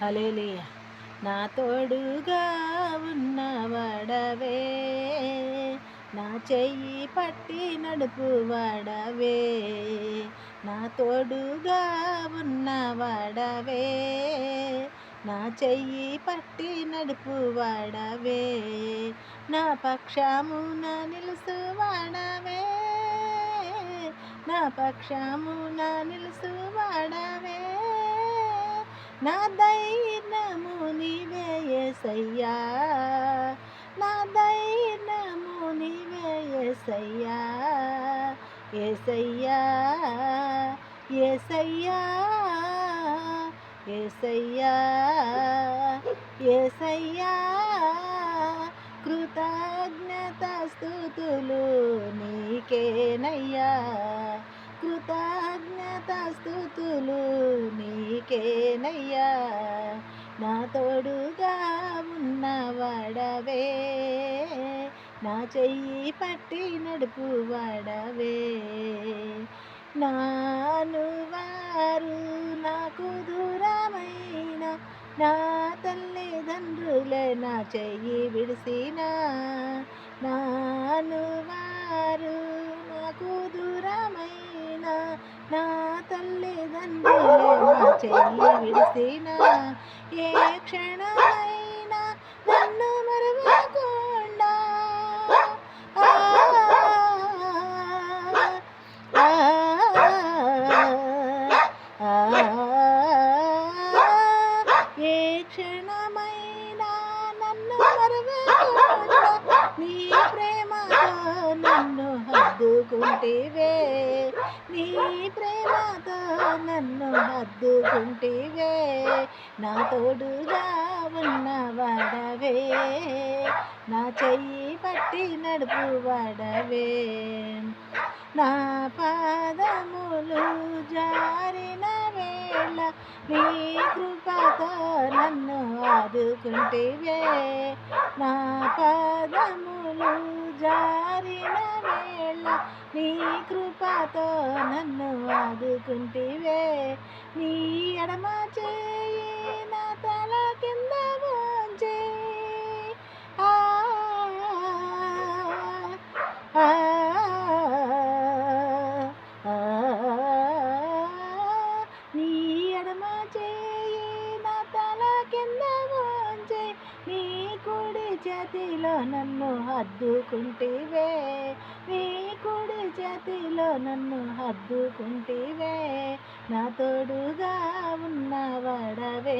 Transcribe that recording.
హల్లెలూయా. నా తోడుగా ఉన్నవాడవే, నా చెయ్యి పట్టి నడుపువాడవే, నా తోడుగా ఉన్నవాడవే, నా చెయ్యి పట్టి నడుపువాడవే, నా పక్షమున నిలుసువాడవే, నా పక్షమున నిలుసువాడవే, నా ధైర్యము నీవే యేసయ్యా, నా ధైర్యము నీవే యేసయ్యా, యేసయ్యా, యేసయ్యా, యేసయ్యా, యేసయ్యా, కృతజ్ఞతాస్తుతులు నీకేనయ్యా, కృతజ్ఞతాస్తుతులు నీకేనయ్యా, నా తోడుగా ఉన్నవాడవే, నా చెయ్యి పట్టి నడుపువాడవే, నాను వారు నాకు దూరమైన నా తల్లిదండ్రులే నా చెయ్యి విడిసిన, నాను వారు నాకు దూరమైన నా తల్లిదండ్రులే నా చెయ్యి విడిసిన, ఏ క్షణమైనా నన్ను మరువకుండా ఏ క్షణమైనా నన్ను మరువకుండా నీ ప్రేమతో నన్ను హత్తుకుంటివే, నీ ప్రేమతో నన్ను హత్తుకుంటివే, నా తోడుగా ఉన్నవాడవే, నా చెయ్యి పట్టి నడుపువాడవే, నా పాదములు జారిన వేళ నీ కృపతో నన్ను ఆదుకుంటివే, నా పాదములు జారిన వేళ నీ కృపతో నన్ను ఆదుకుంటివే, నీ ఎడమ చేయి నా తల కింద ఉంచి నీ ఎడమ చేయి నా తల కింద ఉంచి నీ కుడి చేతిలో నన్ను హత్తుకుంటివే, నీ కుడి చేతిలో నన్ను హత్తుకుంటివే, నా తోడుగా ఉన్నవాడవే.